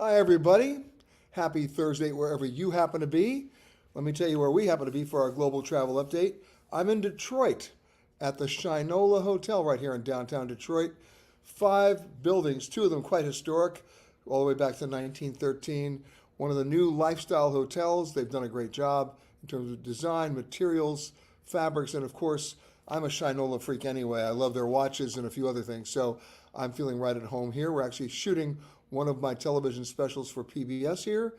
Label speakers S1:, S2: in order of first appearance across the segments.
S1: Hi, everybody. Happy Thursday wherever you happen to be. Let me tell you where we happen to be for our global travel update. I'm in Detroit at the Shinola Hotel right here in downtown Detroit. 5 buildings, 2 of them quite historic, all the way back to 1913. One of the new lifestyle hotels. They've done a great job in terms of design, materials, fabrics, and of course, I'm a Shinola freak anyway. I love their watches and a few other things, so I'm feeling right at home here. We're actually shooting one of my television specials for PBS here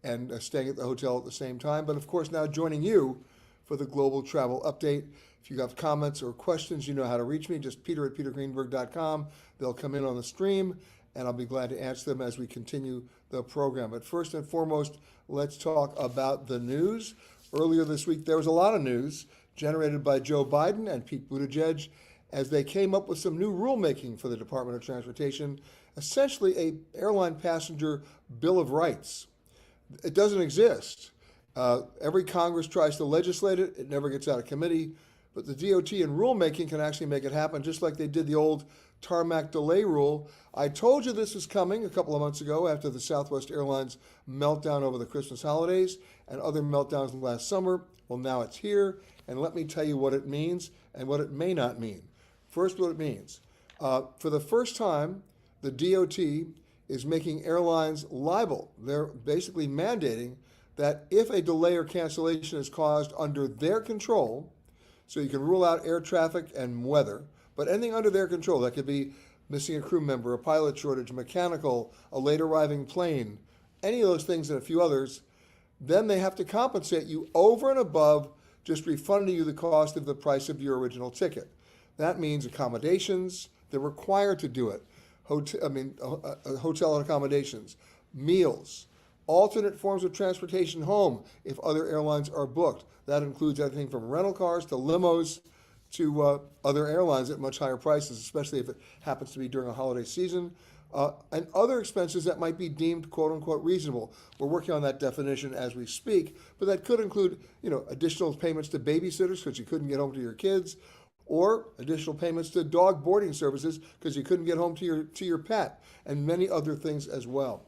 S1: and staying at the hotel at the same time. But of course, now joining you for the global travel update. If you have comments or questions, you know how to reach me. Just peter@petergreenberg.com. They'll come in on the stream, and I'll be glad to answer them as we continue the program. But first and foremost, let's talk about the news. Earlier this week, there was a lot of news generated by Joe Biden and Pete Buttigieg as they came up with some new rulemaking for the Department of Transportation, essentially a airline passenger Bill of Rights. It doesn't exist. Every Congress tries to legislate it. It never gets out of committee. But the DOT in rulemaking can actually make it happen, just like they did the old tarmac delay rule. I told you this was coming a couple of months ago after the Southwest Airlines meltdown over the Christmas holidays and other meltdowns last summer. Well, now it's here, and let me tell you what it means and what it may not mean. First, what it means. For the first time, the DOT is making airlines liable. They're basically mandating that if a delay or cancellation is caused under their control, so you can rule out air traffic and weather, but anything under their control, that could be missing a crew member, a pilot shortage, mechanical, a late arriving plane, any of those things and a few others, then they have to compensate you over and above just refunding you the cost of the price of your original ticket. That means accommodations, they're required to do it. Hotel and accommodations, meals, alternate forms of transportation home if other airlines are booked. That includes everything from rental cars to limos to other airlines at much higher prices, especially if it happens to be during a holiday season, and other expenses that might be deemed quote unquote reasonable. We're working on that definition as we speak, but that could include, additional payments to babysitters because you couldn't get home to your kids, or additional payments to dog boarding services because you couldn't get home to your pet, and many other things as well.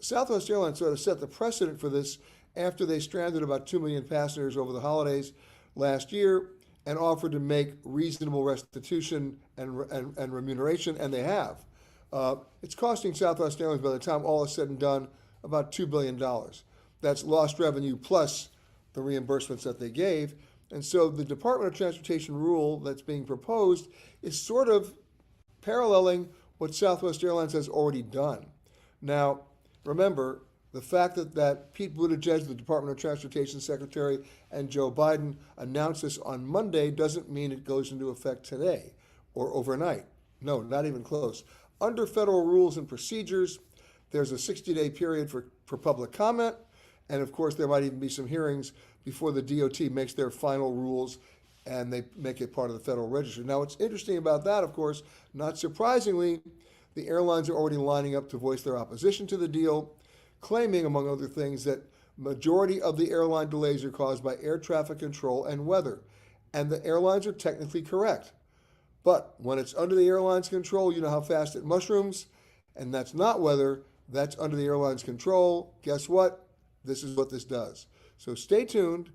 S1: Southwest Airlines sort of set the precedent for this after they stranded about 2 million passengers over the holidays last year and offered to make reasonable restitution and remuneration, and they have. It's costing Southwest Airlines, by the time all is said and done, about $2 billion. That's lost revenue plus the reimbursements that they gave. And so the Department of Transportation rule that's being proposed is sort of paralleling what Southwest Airlines has already done. Now, remember, the fact that Pete Buttigieg, the Department of Transportation Secretary, and Joe Biden announced this on Monday doesn't mean it goes into effect today or overnight. No, not even close. Under federal rules and procedures, there's a 60-day period for public comment, and of course there might even be some hearings before the DOT makes their final rules and they make it part of the Federal Register. Now, what's interesting about that, of course, not surprisingly, the airlines are already lining up to voice their opposition to the deal, claiming, among other things, that majority of the airline delays are caused by air traffic control and weather. And the airlines are technically correct. But when it's under the airline's control, you know how fast it mushrooms, and that's not weather, that's under the airline's control. Guess what? This is what this does. So stay tuned.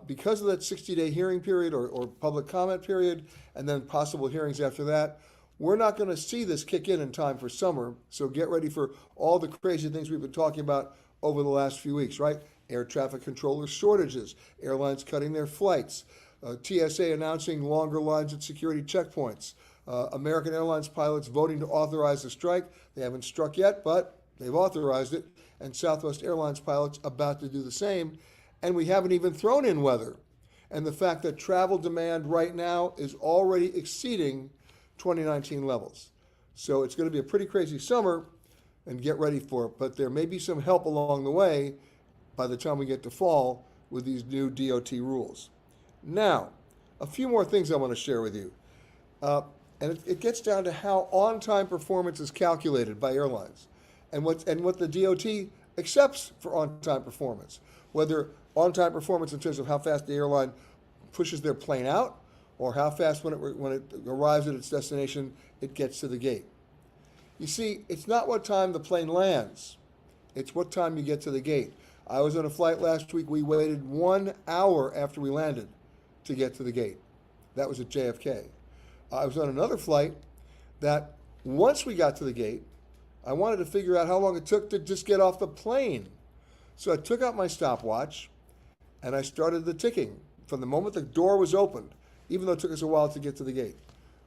S1: Because of that 60-day hearing period or public comment period, and then possible hearings after that, we're not going to see this kick in time for summer. So get ready for all the crazy things we've been talking about over the last few weeks, right? Air traffic controller shortages, airlines cutting their flights, TSA announcing longer lines at security checkpoints, American Airlines pilots voting to authorize the strike. They haven't struck yet, but they've authorized it. And Southwest Airlines pilots about to do the same. And we haven't even thrown in weather. And the fact that travel demand right now is already exceeding 2019 levels. So it's going to be a pretty crazy summer, and get ready for it. But there may be some help along the way by the time we get to fall with these new DOT rules. Now, a few more things I want to share with you. And it gets down to how on-time performance is calculated by airlines and what the DOT accepts for on-time performance, whether on-time performance in terms of how fast the airline pushes their plane out or how fast when it arrives at its destination, it gets to the gate. You see, it's not what time the plane lands. It's what time you get to the gate. I was on a flight last week. We waited 1 hour after we landed to get to the gate. That was at JFK. I was on another flight that once we got to the gate, I wanted to figure out how long it took to just get off the plane. So I took out my stopwatch and I started the ticking from the moment the door was opened, even though it took us a while to get to the gate.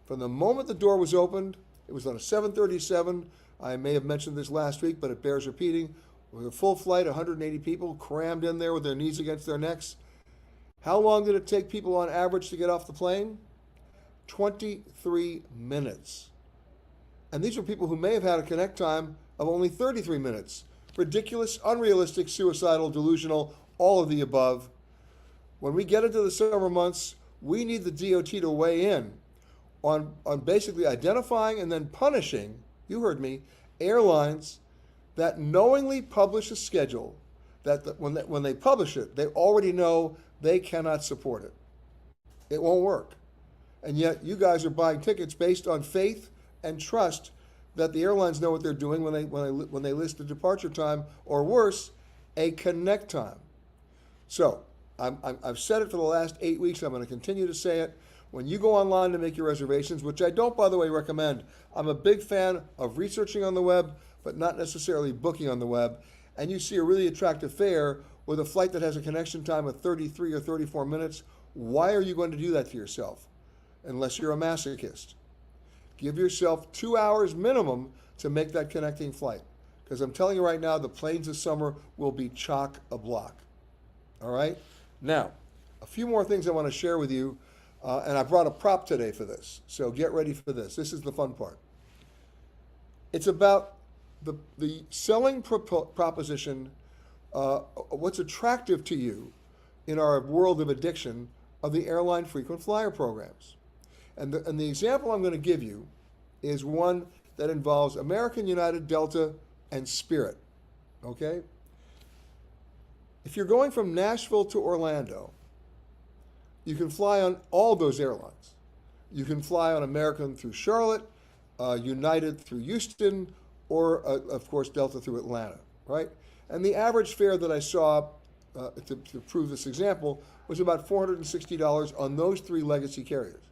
S1: From the moment the door was opened, it was on a 737. I may have mentioned this last week, but it bears repeating. With a full flight, 180 people crammed in there with their knees against their necks. How long did it take people on average to get off the plane? 23 minutes. And these were people who may have had a connect time of only 33 minutes. Ridiculous, unrealistic, suicidal, delusional, all of the above. When we get into the summer months, we need the DOT to weigh in on basically identifying and then punishing, you heard me, airlines that knowingly publish a schedule that when they publish it, they already know they cannot support it. It won't work. And yet you guys are buying tickets based on faith and trust that the airlines know what they're doing when they list a departure time, or worse, a connect time. So I've said it for the last 8 weeks. I'm going to continue to say it. When you go online to make your reservations, which I don't, by the way, recommend. I'm a big fan of researching on the web, but not necessarily booking on the web. And you see a really attractive fare with a flight that has a connection time of 33 or 34 minutes. Why are you going to do that to yourself? Unless you're a masochist. Give yourself 2 hours minimum to make that connecting flight. Because I'm telling you right now, the planes this summer will be chock-a-block. All right? Now, a few more things I want to share with you. And I brought a prop today for this. So get ready for this. This is the fun part. It's about the selling proposition, what's attractive to you in our world of addiction of the airline frequent flyer programs. And the example I'm going to give you is one that involves American, United, Delta, and Spirit. Okay? If you're going from Nashville to Orlando, you can fly on all those airlines. You can fly on American through Charlotte, United through Houston, or, of course, Delta through Atlanta, right? And the average fare that I saw, to prove this example, was about $460 on those three legacy carriers.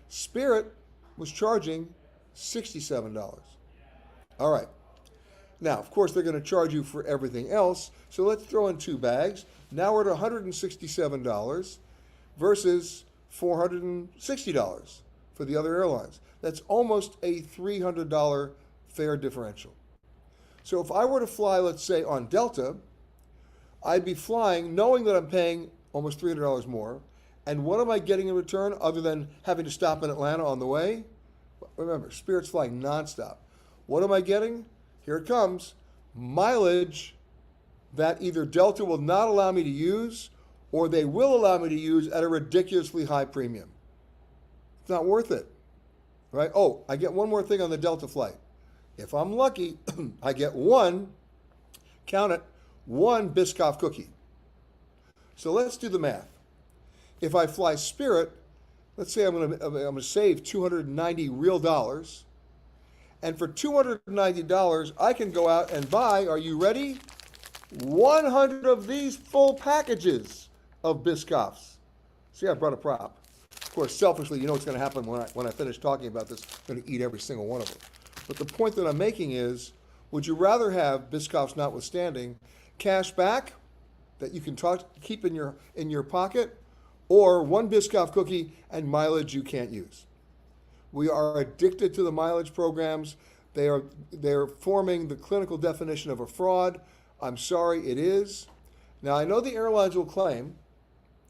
S1: Spirit was charging $67. All right. Now, of course, they're going to charge you for everything else, so let's throw in two bags. Now we're at $167 versus $460 for the other airlines. That's almost a $300 fare differential. So if I were to fly, let's say, on Delta, I'd be flying knowing that I'm paying almost $300 more. And what am I getting in return other than having to stop in Atlanta on the way? Remember, Spirit's flying nonstop. What am I getting? Here it comes. Mileage that either Delta will not allow me to use or they will allow me to use at a ridiculously high premium. It's not worth it, right? Oh, I get one more thing on the Delta flight. If I'm lucky, I get one, count it, one Biscoff cookie. So let's do the math. If I fly Spirit, let's say I'm going to save $290 real dollars. And for $290, I can go out and buy, are you ready? 100 of these full packages of Biscoffs. See, I brought a prop. Of course, selfishly, you know what's going to happen when I finish talking about this. I'm going to eat every single one of them. But the point that I'm making is, would you rather have, Biscoffs notwithstanding, cash back that you can keep in your pocket, or one Biscoff cookie and mileage you can't use? We are addicted to the mileage programs. They're forming the clinical definition of a fraud. I'm sorry, it is. Now, I know the airlines will claim,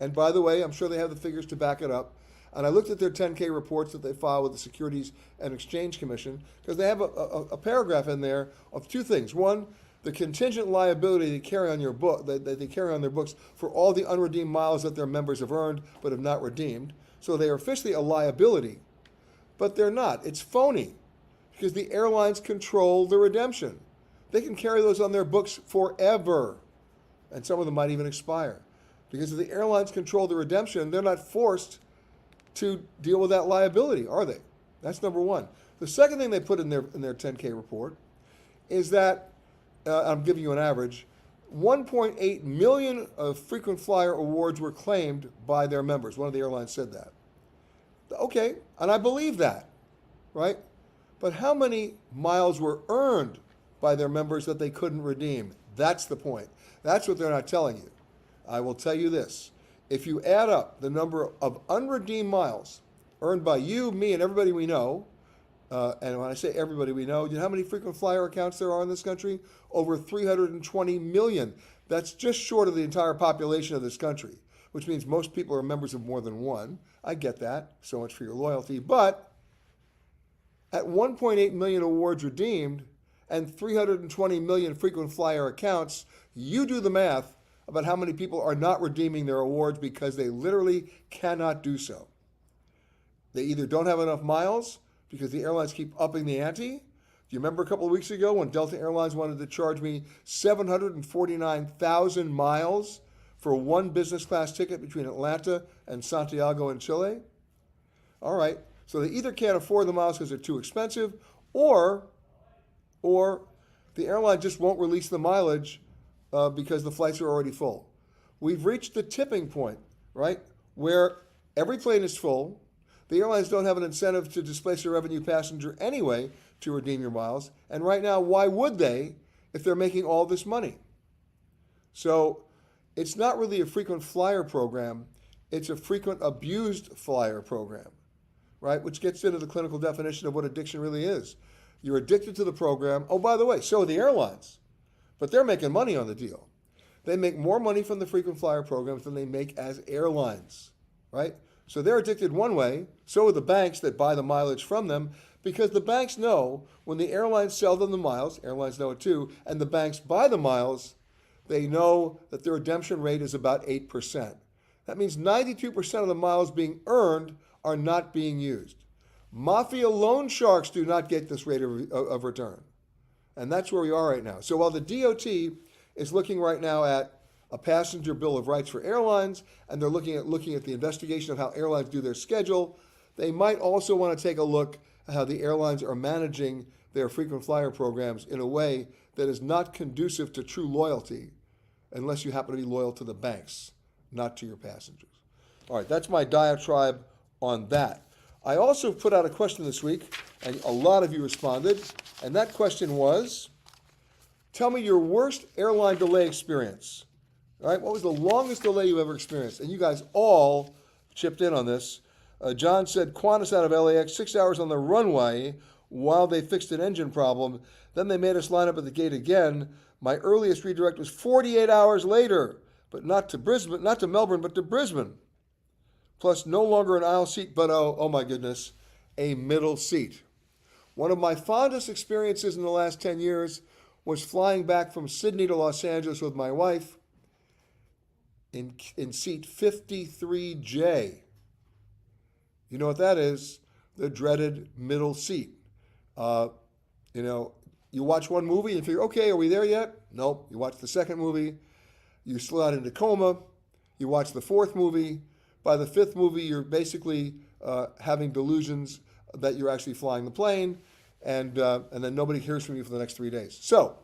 S1: and by the way, I'm sure they have the figures to back it up, and I looked at their 10-K reports that they file with the Securities and Exchange Commission, because they have a paragraph in there of two things. One, the contingent liability they carry on your book, that they carry on their books for all the unredeemed miles that their members have earned but have not redeemed. So they are officially a liability, but they're not. It's phony, because the airlines control the redemption. They can carry those on their books forever, and some of them might even expire. Because if the airlines control the redemption, they're not forced to deal with that liability, are they? That's number one. The second thing they put in their 10-K report is that I'm giving you an average, 1.8 million frequent flyer awards were claimed by their members. One of the airlines said that. Okay, and I believe that, right? But how many miles were earned by their members that they couldn't redeem? That's the point. That's what they're not telling you. I will tell you this. If you add up the number of unredeemed miles earned by you, me, and everybody we know, and when I say everybody we know, you know how many frequent flyer accounts there are in this country? Over 320 million. That's just short of the entire population of this country, which means most people are members of more than one. I get that. So much for your loyalty. But at 1.8 million awards redeemed and 320 million frequent flyer accounts, you do the math about how many people are not redeeming their awards because they literally cannot do so. They either don't have enough miles because the airlines keep upping the ante. Do you remember a couple of weeks ago when Delta Airlines wanted to charge me 749,000 miles for one business class ticket between Atlanta and Santiago in Chile? All right, so they either can't afford the miles because they're too expensive, or the airline just won't release the mileage because the flights are already full. We've reached the tipping point, right, where every plane is full. The airlines don't have an incentive to displace a revenue passenger anyway to redeem your miles. And right now, why would they if they're making all this money? So it's not really a frequent flyer program. It's a frequent abused flyer program, right, which gets into the clinical definition of what addiction really is. You're addicted to the program. Oh, by the way, so are the airlines. But they're making money on the deal. They make more money from the frequent flyer programs than they make as airlines, right? So they're addicted one way. So are the banks that buy the mileage from them, because the banks know when the airlines sell them the miles, airlines know it too, and the banks buy the miles, they know that their redemption rate is about 8%. That means 92% of the miles being earned are not being used. Mafia loan sharks do not get this rate of return. And that's where we are right now. So while the DOT is looking right now at a passenger bill of rights for airlines, and they're looking at the investigation of how airlines do their schedule, they might also want to take a look at how the airlines are managing their frequent flyer programs in a way that is not conducive to true loyalty, unless you happen to be loyal to the banks, not to your passengers. All right, that's my diatribe on that. I also put out a question this week, and a lot of you responded, and that question was, tell me your worst airline delay experience. All right, what was the longest delay you ever experienced? And you guys all chipped in on this. John said, Qantas out of LAX, 6 hours on the runway while they fixed an engine problem. Then they made us line up at the gate again. My earliest redirect was 48 hours later, but not to Brisbane, not to Melbourne, but to Brisbane. Plus, no longer an aisle seat, but oh my goodness, a middle seat. One of my fondest experiences in the last 10 years was flying back from Sydney to Los Angeles with my wife in seat 53J. You know what that is? The dreaded middle seat. You watch one movie and you figure, okay, are we there yet? Nope. You watch the second movie, you slide into coma. You watch the fourth movie. By the fifth movie, you're basically having delusions that you're actually flying the plane, and then nobody hears from you for the next 3 days. So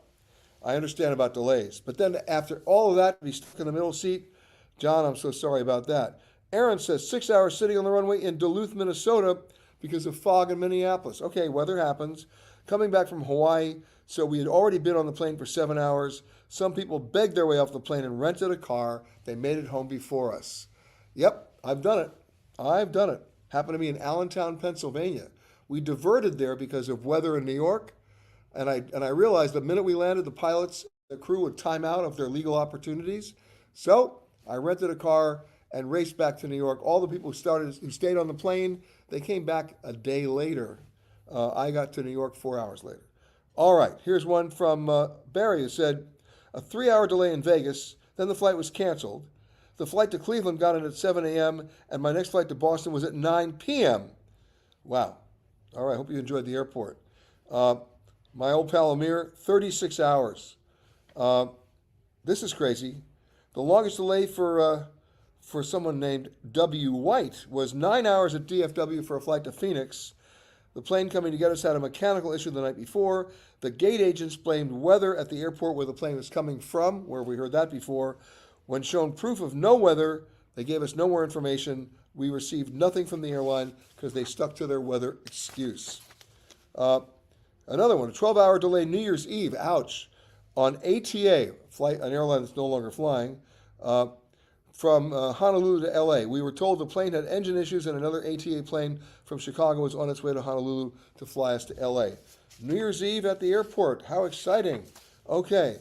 S1: I understand about delays. But then after all of that, to be stuck in the middle seat, John, I'm so sorry about that. Aaron says 6 hours sitting on the runway in Duluth, Minnesota because of fog in Minneapolis. Okay, weather happens. Coming back from Hawaii, so we had already been on the plane for 7 hours. Some people begged their way off the plane and rented a car. They made it home before us. Yep, I've done it. Happened to me in Allentown, Pennsylvania. We diverted there because of weather in New York, and I realized the minute we landed, the crew would time out of their legal opportunities. So I rented a car and raced back to New York. All the people who stayed on the plane, they came back a day later. I got to New York 4 hours later. All right, here's one from Barry who said, a 3-hour delay in Vegas, then the flight was canceled. The flight to Cleveland got in at 7 a.m., and my next flight to Boston was at 9 p.m. Wow. All right, hope you enjoyed the airport. My old pal Amir, 36 hours. This is crazy. The longest delay for someone named W. White was 9 hours at DFW for a flight to Phoenix. The plane coming to get us had a mechanical issue the night before. The gate agents blamed weather at the airport where the plane was coming from, where we heard that before. When shown proof of no weather, they gave us no more information. We received nothing from the airline because they stuck to their weather excuse. Another one, a 12-hour delay New Year's Eve, ouch, on ATA, flight, an airline that's no longer flying, from Honolulu to LA. We were told the plane had engine issues and another ATA plane from Chicago was on its way to Honolulu to fly us to LA. New Year's Eve at the airport, how exciting. Okay,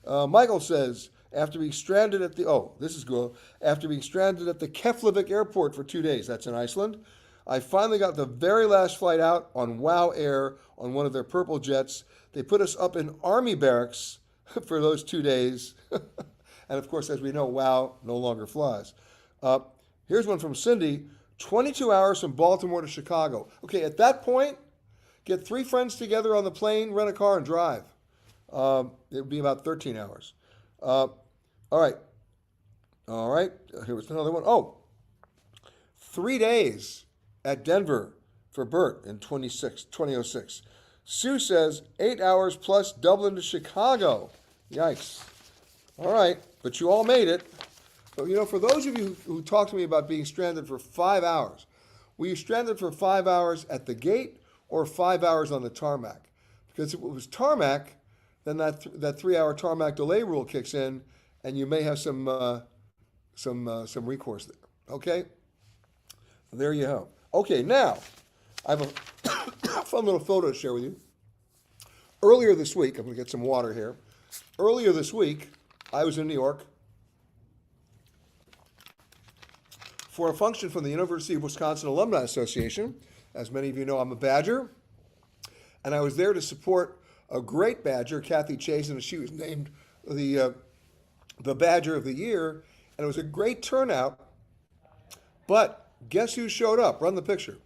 S1: Michael says, after being stranded at the, this is good, after being stranded at the Keflavik airport for 2 days, that's in Iceland, I finally got the very last flight out on WOW Air on one of their purple jets. They put us up in Army barracks for those 2 days. And of course, as we know, WOW no longer flies. Here's one from Cindy, 22 hours from Baltimore to Chicago. Okay, at that point, get 3 friends together on the plane, rent a car, and drive. It would be about 13 hours. All right. Here was another one. 3 days at Denver for Bert in 2006. Sue says 8 hours plus Dublin to Chicago. Yikes. All right, but you all made it. But for those of you who talk to me about being stranded for 5 hours, were you stranded for 5 hours at the gate or 5 hours on the tarmac? Because if it was tarmac, then that 3-hour tarmac delay rule kicks in, and you may have some recourse there. Okay, there you go. Okay, now I have a fun little photo to share with you. Earlier this week, I'm going to get some water here. Earlier this week, I was in New York for a function from the University of Wisconsin Alumni Association. As many of you know, I'm a Badger, and I was there to support a great Badger, Kathy Chazen, and she was named the Badger of the Year, and it was a great turnout. But guess who showed up? Run the picture.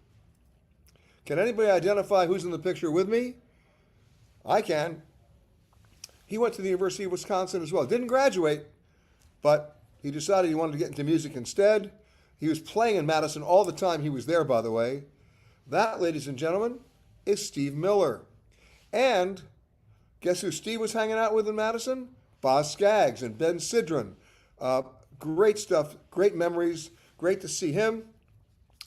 S1: Can anybody identify who's in the picture with me? I can. He went to the University of Wisconsin as well. Didn't graduate, but he decided he wanted to get into music instead. He was playing in Madison all the time he was there, by the way. That, ladies and gentlemen, is Steve Miller. And guess who Steve was hanging out with in Madison? Boz Scaggs and Ben Sidran. Great stuff, great memories, great to see him.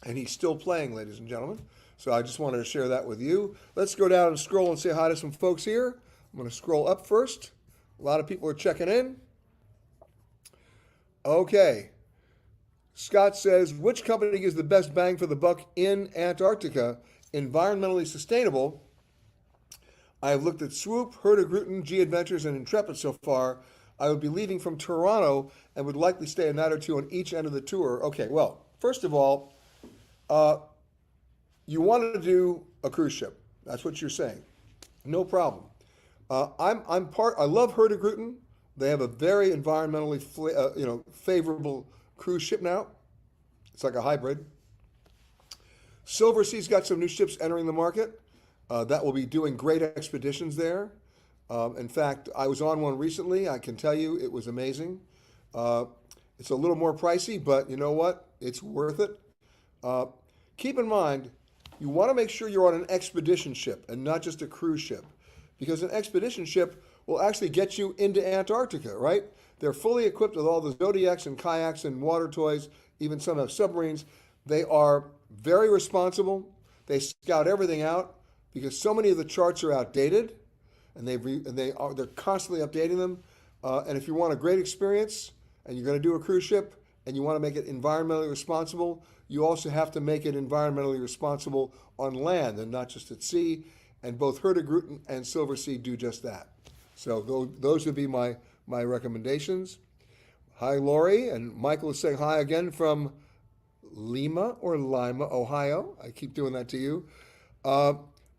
S1: And he's still playing, ladies and gentlemen. So I just wanted to share that with you. Let's go down and scroll and say hi to some folks here. I'm going to scroll up first. A lot of people are checking in. Okay. Scott says, which company gives the best bang for the buck in Antarctica? Environmentally sustainable. I have looked at Swoop, Hurtigruten, G Adventures, and Intrepid so far. I would be leaving from Toronto and would likely stay a night or two on each end of the tour. Okay, well, first of all, you want to do a cruise ship. That's what you're saying. No problem. I love Hurtigruten. They have a very environmentally favorable cruise ship now. It's like a hybrid. Silversea's got some new ships entering the market that will be doing great expeditions there. In fact, I was on one recently. I can tell you it was amazing. It's a little more pricey, but you know what? It's worth it. Keep in mind, you want to make sure you're on an expedition ship and not just a cruise ship, because an expedition ship will actually get you into Antarctica, right? They're fully equipped with all the zodiacs and kayaks and water toys. Even some have submarines. They are very responsible. They scout everything out because so many of the charts are outdated, and they're constantly updating them. And if you want a great experience and you're going to do a cruise ship and you want to make it environmentally responsible, you also have to make it environmentally responsible on land and not just at sea. And both Hurtigruten and Silversea do just that. So those would be my recommendations. Hi, Lori, and Michael is saying hi again from Lima, Ohio. I keep doing that to you.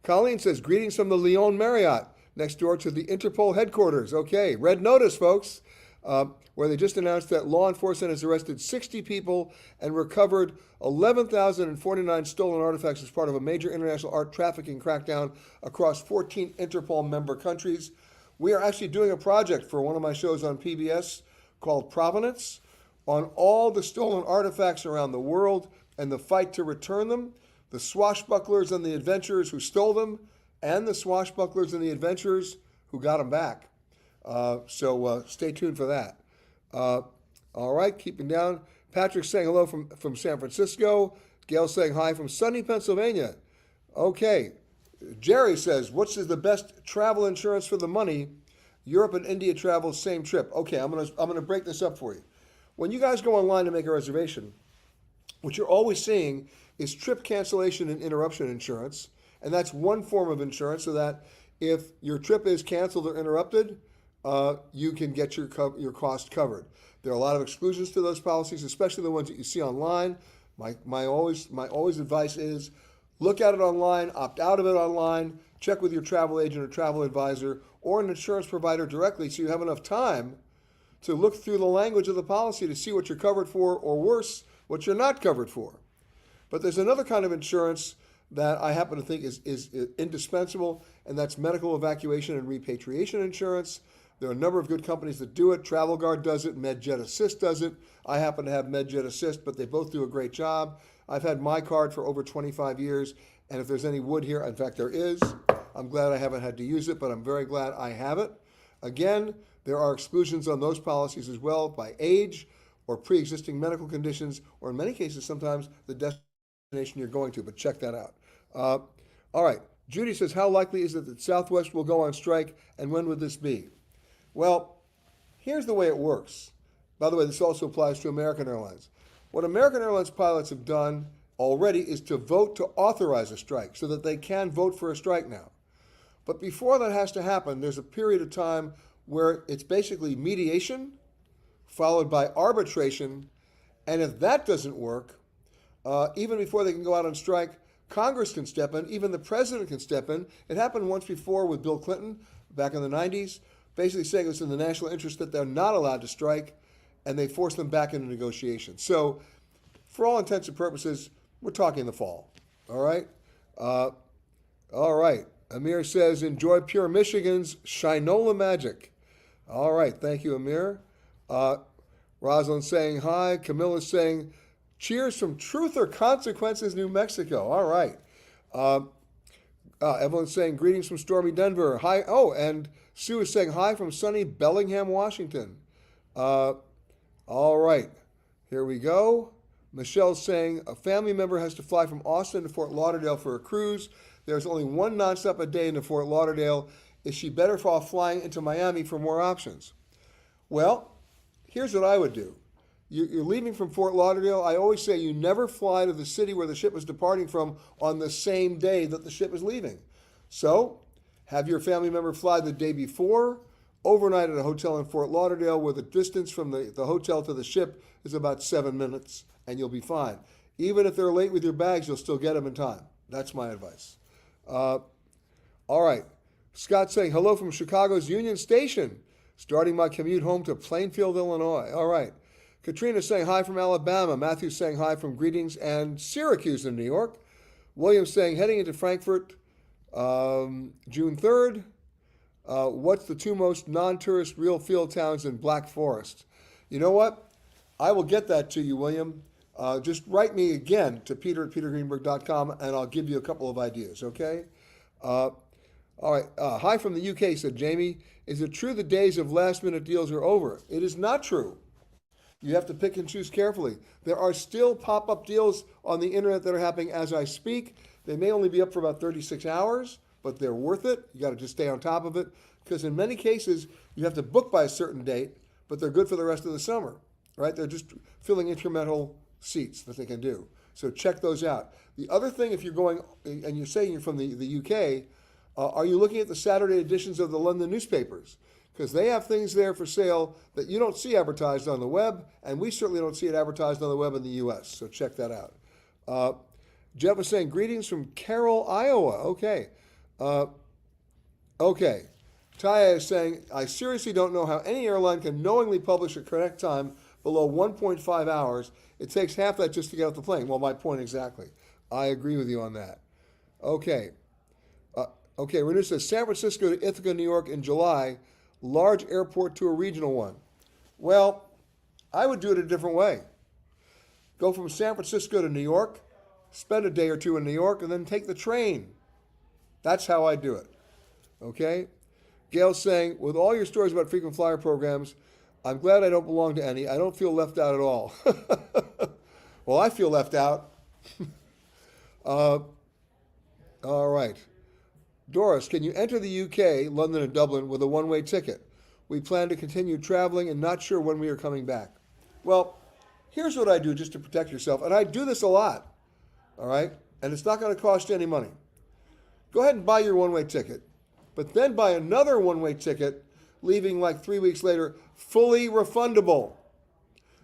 S1: Colleen says, greetings from the Lyon Marriott, next door to the Interpol headquarters. Okay, red notice, folks, where they just announced that law enforcement has arrested 60 people and recovered 11,049 stolen artifacts as part of a major international art trafficking crackdown across 14 Interpol member countries. We are actually doing a project for one of my shows on PBS called Provenance on all the stolen artifacts around the world and the fight to return them. the swashbucklers and the adventurers who stole them, and the swashbucklers and the adventurers who got them back. So stay tuned for that. All right, keeping down. Patrick saying hello from San Francisco. Gail saying hi from sunny Pennsylvania. Okay. Jerry says, what's the best travel insurance for the money? Europe and India travel, same trip. Okay, I'm gonna break this up for you. When you guys go online to make a reservation, what you're always seeing is trip cancellation and interruption insurance, and that's one form of insurance so that if your trip is canceled or interrupted, you can get your cost covered. There are a lot of exclusions to those policies, especially the ones that you see online. My always advice is look at it online, opt out of it online, check with your travel agent or travel advisor or an insurance provider directly so you have enough time to look through the language of the policy to see what you're covered for, or worse, what you're not covered for. But there's another kind of insurance that I happen to think is indispensable, and that's medical evacuation and repatriation insurance. There are a number of good companies that do it. Travel Guard does it, MedJet Assist does it. I happen to have MedJet Assist, but they both do a great job. I've had my card for over 25 years, and if there's any wood here, in fact there is, I'm glad I haven't had to use it, but I'm very glad I have it. Again, there are exclusions on those policies as well by age or pre-existing medical conditions, or in many cases, sometimes the destination you're going to, but check that out. All right, Judy says, how likely is it that Southwest will go on strike, and when would this be? Well, here's the way it works. By the way, this also applies to American Airlines. What American Airlines pilots have done already is to vote to authorize a strike so that they can vote for a strike now. But before that has to happen, there's a period of time where it's basically mediation followed by arbitration, and if that doesn't work, even before they can go out on strike, Congress can step in, even the president can step in. It happened once before with Bill Clinton back in the 90s, basically saying it's in the national interest that they're not allowed to strike, and they forced them back into negotiations. So for all intents and purposes, we're talking the fall, all right? All right, Amir says, enjoy Pure Michigan's Shinola Magic. All right, thank you, Amir. Rosalind saying hi. Camilla's saying, cheers from Truth or Consequences, New Mexico. All right. Evelyn's saying, greetings from stormy Denver. Hi. Oh, and Sue is saying hi from sunny Bellingham, Washington. All right. Here we go. Michelle's saying, a family member has to fly from Austin to Fort Lauderdale for a cruise. There's only one nonstop a day into Fort Lauderdale. Is she better off flying into Miami for more options? Well, here's what I would do. You're leaving from Fort Lauderdale. I always say you never fly to the city where the ship is departing from on the same day that the ship is leaving. So have your family member fly the day before, overnight at a hotel in Fort Lauderdale where the distance from the hotel to the ship is about 7 minutes, and you'll be fine. Even if they're late with your bags, you'll still get them in time. That's my advice. All right. Scott saying, hello from Chicago's Union Station, starting my commute home to Plainfield, Illinois. All right. Katrina saying hi from Alabama. Matthew saying hi from Greetings and Syracuse in New York. William saying heading into Frankfurt June 3rd. What's the two most non-tourist real field towns in Black Forest? You know what? I will get that to you, William. Just write me again to peter@petergreenberg.com, and I'll give you a couple of ideas, okay? All right. Hi from the UK, said Jamie. Is it true the days of last-minute deals are over? It is not true. You have to pick and choose carefully. There are still pop-up deals on the internet that are happening as I speak. They may only be up for about 36 hours, but they're worth it. You got to just stay on top of it, because in many cases, you have to book by a certain date, but they're good for the rest of the summer, right? They're just filling incremental seats that they can do. So check those out. The other thing, if you're going, and you're saying you're from the UK, are you looking at the Saturday editions of the London newspapers? Because they have things there for sale that you don't see advertised on the web, and we certainly don't see it advertised on the web in the U.S., so check that out. Jeff is saying, greetings from Carroll, Iowa. Okay. Okay. Taya is saying, I seriously don't know how any airline can knowingly publish a correct time below 1.5 hours. It takes half that just to get off the plane. Well, my point exactly. I agree with you on that. Okay. Okay, Renu says, San Francisco to Ithaca, New York in July, large airport to a regional one. Well, I would do it a different way. Go from San Francisco to New York, spend a day or two in New York, and then take the train. That's how I do it. Okay? Gail's saying, with all your stories about frequent flyer programs, I'm glad I don't belong to any. I don't feel left out at all. Well, I feel left out. All right. Doris, can you enter the UK, London and Dublin, with a one-way ticket? We plan to continue traveling and not sure when we are coming back. Well, here's what I do just to protect yourself, and I do this a lot, all right? And it's not going to cost you any money. Go ahead and buy your one-way ticket, but then buy another one-way ticket, leaving like 3 weeks later, fully refundable.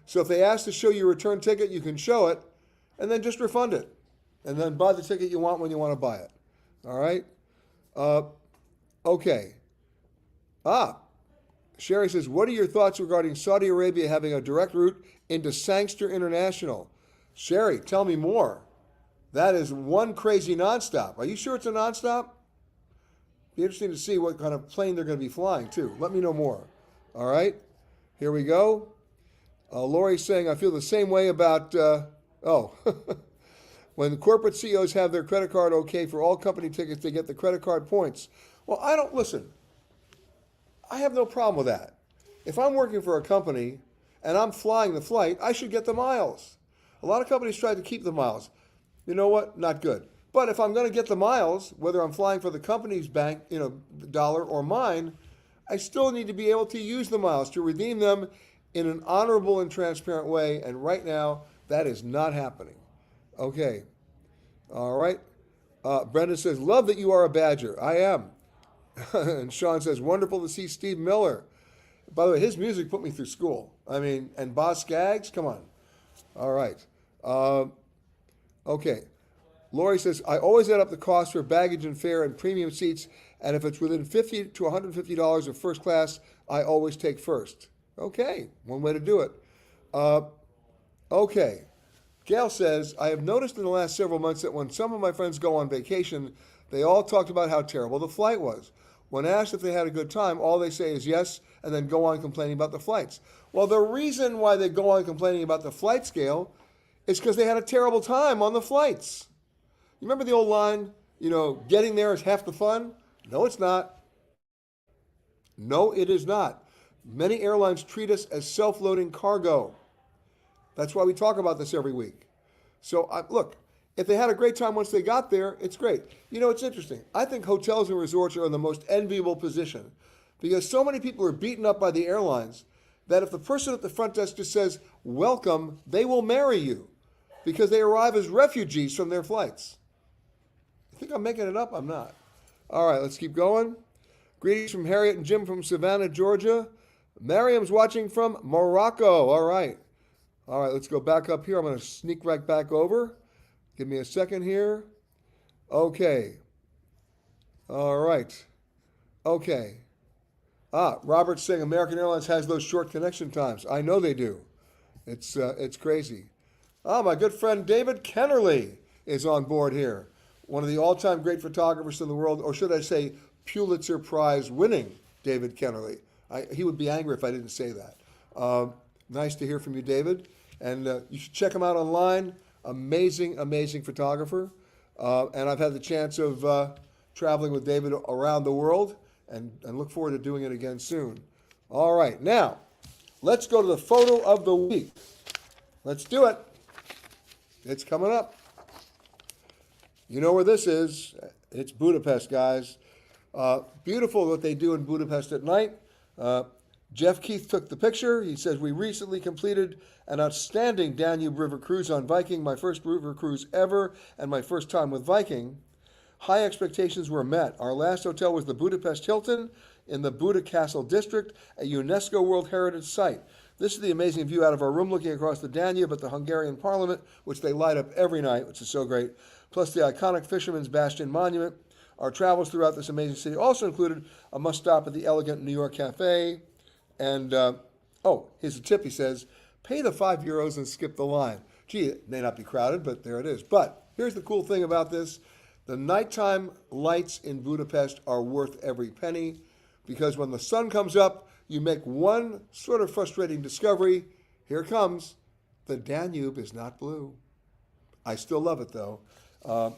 S1: So if they ask to show your return ticket, you can show it, and then just refund it. And then buy the ticket you want when you want to buy it. All right? Okay. Sherry says, what are your thoughts regarding Saudi Arabia having a direct route into Sangster International? Sherry, tell me more. That is one crazy nonstop. Are you sure it's a nonstop? Be interesting to see what kind of plane they're going to be flying, too. Let me know more. All right? Here we go. Lori's saying, I feel the same way about, when the corporate CEOs have their credit card okay for all company tickets, they get the credit card points. Well, I have no problem with that. If I'm working for a company and I'm flying the flight, I should get the miles. A lot of companies try to keep the miles. You know what? Not good. But if I'm going to get the miles, whether I'm flying for the company's bank, dollar or mine, I still need to be able to use the miles to redeem them in an honorable and transparent way. And right now, that is not happening. Okay. All right. Brendan says, love that you are a Badger. I am. And Sean says, wonderful to see Steve Miller. By the way, his music put me through school. And Boz Scaggs, come on. All right. Okay. Lori says, I always add up the cost for baggage and fare and premium seats, and if it's within $50 to $150 of first class, I always take first. Okay, one way to do it. Okay. Gail says, I have noticed in the last several months that when some of my friends go on vacation, they all talked about how terrible the flight was. When asked if they had a good time, all they say is yes, and then go on complaining about the flights. Well, the reason why they go on complaining about the flight scale is because they had a terrible time on the flights. You remember the old line, getting there is half the fun? No, it's not. No, it is not. Many airlines treat us as self-loading cargo. That's why we talk about this every week. So, look, if they had a great time once they got there, it's great. It's interesting. I think hotels and resorts are in the most enviable position because so many people are beaten up by the airlines that if the person at the front desk just says, welcome, they will marry you because they arrive as refugees from their flights. I think I'm making it up. I'm not. All right, let's keep going. Greetings from Harriet and Jim from Savannah, Georgia. Miriam's watching from Morocco. All right. All right, let's go back up here. I'm going to sneak right back over. Give me a second here. Okay. All right. Okay. Robert's saying American Airlines has those short connection times. I know they do. It's crazy. My good friend David Kennerly is on board here. One of the all-time great photographers in the world, or should I say Pulitzer Prize winning David Kennerly. He would be angry if I didn't say that. Nice to hear from you, David. And you should check him out online. Amazing, amazing photographer. And I've had the chance of traveling with David around the world and look forward to doing it again soon. All right, now, let's go to the photo of the week. Let's do it. It's coming up. You know where this is. It's Budapest, guys. Beautiful what they do in Budapest at night. Jeff Keith took the picture. He says, we recently completed an outstanding Danube River cruise on Viking, my first river cruise ever and my first time with Viking. High expectations were met. Our last hotel was the Budapest Hilton in the Buda Castle district, a UNESCO World Heritage Site. This is the amazing view out of our room looking across the Danube at the Hungarian Parliament, which they light up every night, which is so great, plus the iconic Fisherman's Bastion Monument. Our travels throughout this amazing city also included a must-stop at the elegant New York Cafe. And, here's a tip, he says, pay the €5 and skip the line. Gee, it may not be crowded, but there it is. But here's the cool thing about this. The nighttime lights in Budapest are worth every penny because when the sun comes up, you make one sort of frustrating discovery. Here it comes. The Danube is not blue. I still love it though. Uh,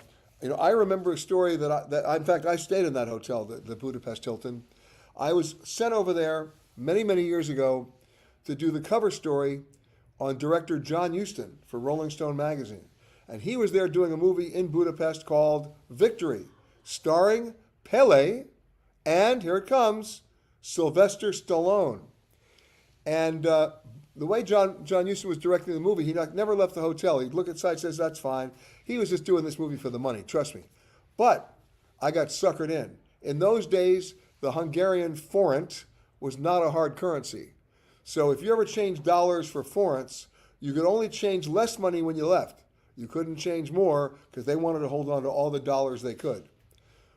S1: I remember a story in fact, I stayed in that hotel, the Budapest Hilton. I was sent over there many, many years ago to do the cover story on director John Huston for Rolling Stone magazine. And he was there doing a movie in Budapest called Victory, starring Pele and, here it comes, Sylvester Stallone. And the way John Huston was directing the movie, he never left the hotel. He'd look at sight, says, that's fine. He was just doing this movie for the money, trust me. But I got suckered in. In those days, the Hungarian forint was not a hard currency. So if you ever changed dollars for forints, you could only change less money when you left. You couldn't change more because they wanted to hold on to all the dollars they could.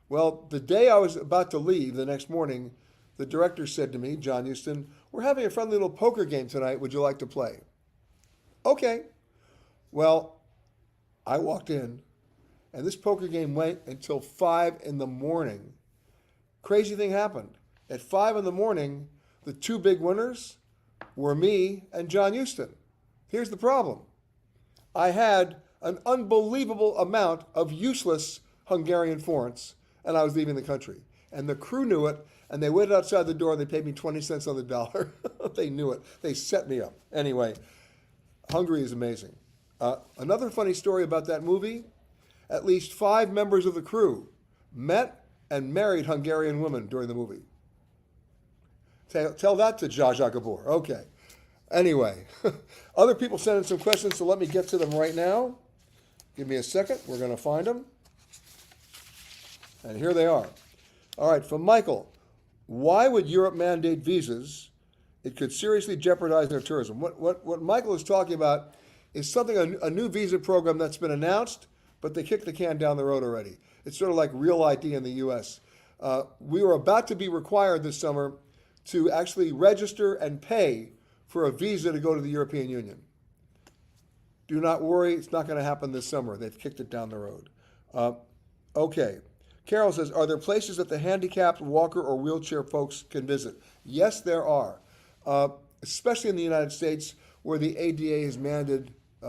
S1: Well, the day I was about to leave, the next morning, the director said to me, John Huston, we're having a friendly little poker game tonight. Would you like to play? Okay. Well, I walked in, and this poker game went until 5 in the morning. Crazy thing happened. At 5 in the morning, the two big winners were me and John Huston. Here's the problem. I had an unbelievable amount of useless Hungarian forints, and I was leaving the country. And the crew knew it, and they waited outside the door, and they paid me 20 cents on the dollar. They knew it. They set me up. Anyway, Hungary is amazing. Another funny story about that movie, at least 5 members of the crew met and married Hungarian women during the movie. Tell that to Zsa Zsa Gabor. Okay. Anyway, other people sent in some questions, so let me get to them right now. Give me a second. We're going to find them. And here they are. All right, from Michael. Why would Europe mandate visas? It could seriously jeopardize their tourism. What Michael is talking about is something, a new visa program that's been announced, but they kicked the can down the road already. It's sort of like Real ID in the U.S. We were about to be required this summer to actually register and pay for a visa to go to the European Union. Do not worry, it's not going to happen this summer. They've kicked it down the road. Okay. Carol says, are there places that the handicapped, walker, or wheelchair folks can visit? Yes, there are, especially in the United States where the ADA has mandated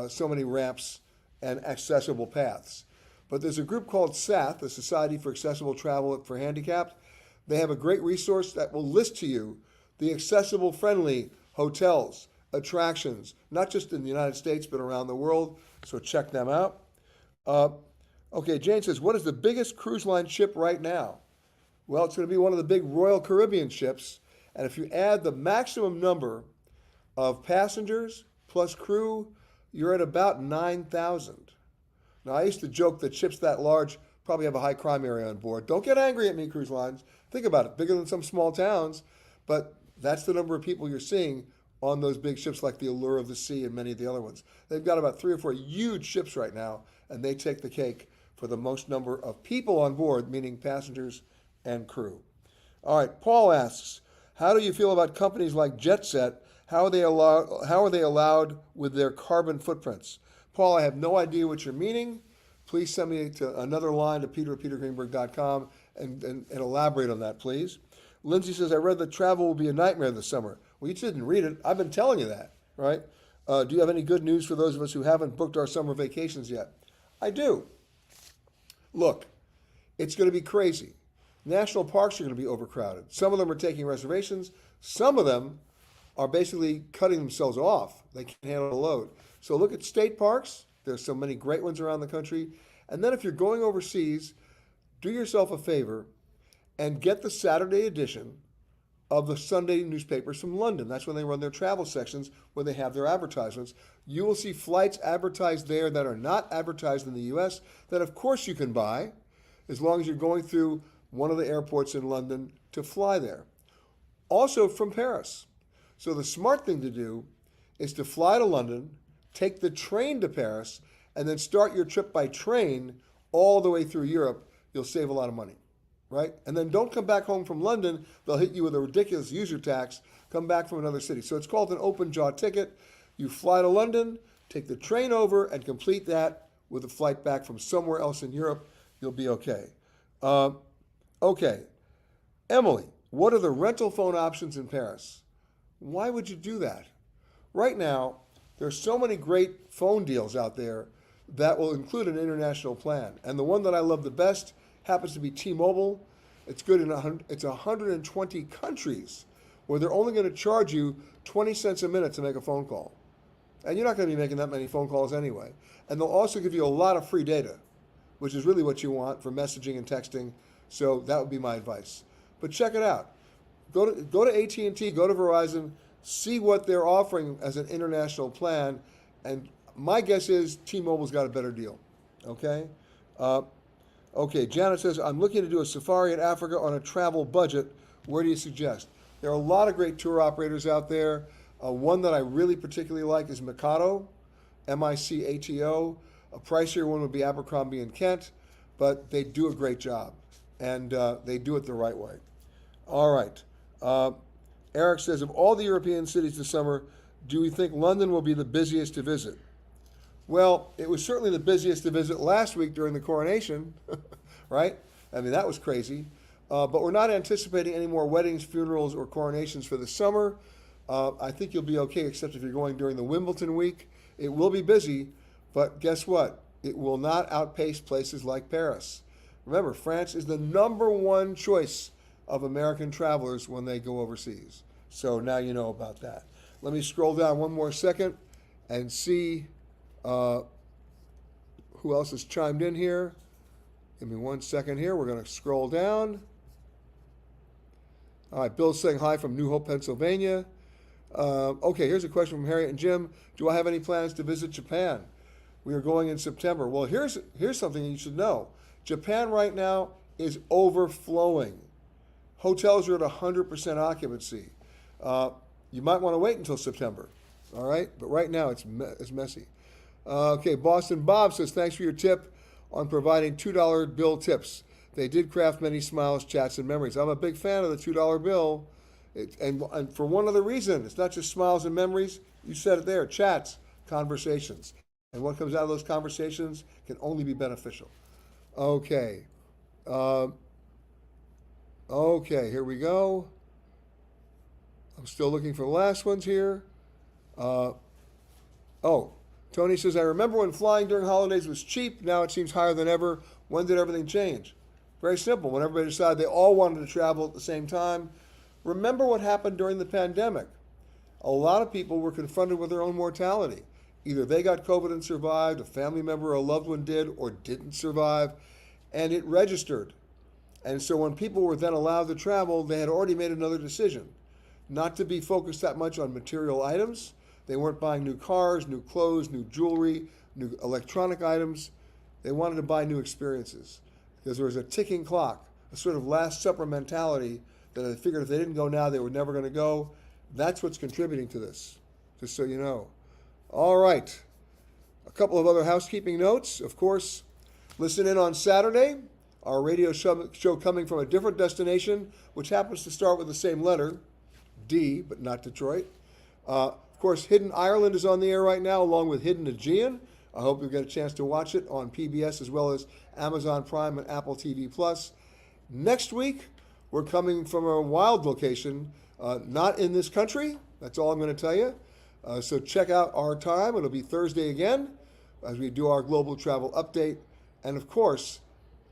S1: so many ramps and accessible paths. But there's a group called SATH, the Society for Accessible Travel for Handicapped. They have a great resource that will list to you the accessible, friendly hotels, attractions, not just in the United States, but around the world. So check them out. Okay, Jane says, what is the biggest cruise line ship right now? Well, it's going to be one of the big Royal Caribbean ships. And if you add the maximum number of passengers plus crew, you're at about 9,000. Now, I used to joke that ships that large probably have a high crime area on board. Don't get angry at me, cruise lines. Think about it, bigger than some small towns, but that's the number of people you're seeing on those big ships like the Allure of the Sea and many of the other ones. They've got about 3 or 4 huge ships right now, and they take the cake for the most number of people on board, meaning passengers and crew. All right, Paul asks, how do you feel about companies like JetSet? How are they allowed with their carbon footprints? Paul, I have no idea what you're meaning. Please send me to another line to peter@petergreenberg.com and elaborate on that, please. Lindsay says, I read that travel will be a nightmare this summer. Well, you didn't read it. I've been telling you that, right? Do you have any good news for those of us who haven't booked our summer vacations yet? I do. Look, it's going to be crazy. National parks are going to be overcrowded. Some of them are taking reservations. Some of them are basically cutting themselves off. They can't handle the load. So look at state parks. There's so many great ones around the country. And then if you're going overseas, do yourself a favor and get the Saturday edition of the Sunday newspapers from London. That's when they run their travel sections where they have their advertisements. You will see flights advertised there that are not advertised in the U.S. that of course you can buy as long as you're going through one of the airports in London to fly there. Also from Paris. So the smart thing to do is to fly to London, take the train to Paris, and then start your trip by train all the way through Europe. You'll save a lot of money, right? And then don't come back home from London. They'll hit you with a ridiculous user tax. Come back from another city. So it's called an open jaw ticket. You fly to London, take the train over, and complete that with a flight back from somewhere else in Europe. You'll be okay. Okay. Emily, what are the rental phone options in Paris? Why would you do that? Right now, there's so many great phone deals out there that will include an international plan. And the one that I love the best happens to be T-Mobile. It's good in 120 countries where they're only going to charge you 20 cents a minute to make a phone call. And you're not going to be making that many phone calls anyway. And they'll also give you a lot of free data, which is really what you want for messaging and texting. So that would be my advice. But check it out. Go to AT&T, go to Verizon, see what they're offering as an international plan. And my guess is T-Mobile's got a better deal. Okay? Okay, Janet says, I'm looking to do a safari in Africa on a travel budget. Where do you suggest? There are a lot of great tour operators out there. One that I really particularly like is Mikado, M-I-C-A-T-O. A pricier one would be Abercrombie and Kent, but they do a great job, and they do it the right way. All right. Eric says, of all the European cities this summer, do we think London will be the busiest to visit? Well, it was certainly the busiest to visit last week during the coronation, right? I mean, that was crazy. But we're not anticipating any more weddings, funerals, or coronations for the summer. I think you'll be okay, except if you're going during the Wimbledon week. It will be busy, but guess what? It will not outpace places like Paris. Remember, France is the #1 choice of American travelers when they go overseas. So now you know about that. Let me scroll down one more second and see who else has chimed in here. Give me 1 second here. We're going to scroll down. All right, Bill's saying hi from New Hope, Pennsylvania. Okay, here's a question from Harriet and Jim. Do I have any plans to visit Japan? We are going in September. Well, here's something you should know. Japan right now is overflowing. Hotels are at 100% occupancy. You might want to wait until September, all right? But right now it's messy. Okay, Boston Bob says, thanks for your tip on providing $2 bill tips. They did craft many smiles, chats, and memories. I'm a big fan of the $2 bill. And for one other reason, it's not just smiles and memories. You said it there, chats, conversations. And what comes out of those conversations can only be beneficial. Okay. Okay, here we go. I'm still looking for the last ones here. Tony says, I remember when flying during holidays was cheap. Now it seems higher than ever. When did everything change? Very simple. When everybody decided they all wanted to travel at the same time. Remember what happened during the pandemic. A lot of people were confronted with their own mortality. Either they got COVID and survived, a family member or a loved one did or didn't survive, and it registered. And so when people were then allowed to travel, they had already made another decision. Not to be focused that much on material items. They weren't buying new cars, new clothes, new jewelry, new electronic items. They wanted to buy new experiences because there was a ticking clock, a sort of Last Supper mentality that they figured if they didn't go now, they were never going to go. That's what's contributing to this, just so you know. All right. A couple of other housekeeping notes. Of course, listen in on Saturday. Our radio show coming from a different destination, which happens to start with the same letter, D, but not Detroit. Of course, Hidden Ireland is on the air right now, along with Hidden Aegean. I hope you'll get a chance to watch it on PBS as well as Amazon Prime and Apple TV+. Next week, we're coming from a wild location, not in this country. That's all I'm going to tell you. So check out our time. It'll be Thursday again as we do our global travel update. And of course,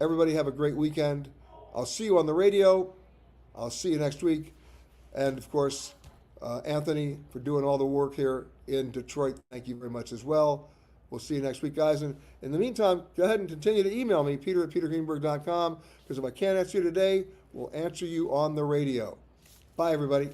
S1: everybody have a great weekend. I'll see you on the radio. I'll see you next week. And of course, Anthony, for doing all the work here in Detroit. Thank you very much as well. We'll see you next week, guys. And in the meantime, go ahead and continue to email me, peter@petergreenberg.com, because if I can't answer you today, we'll answer you on the radio. Bye, everybody.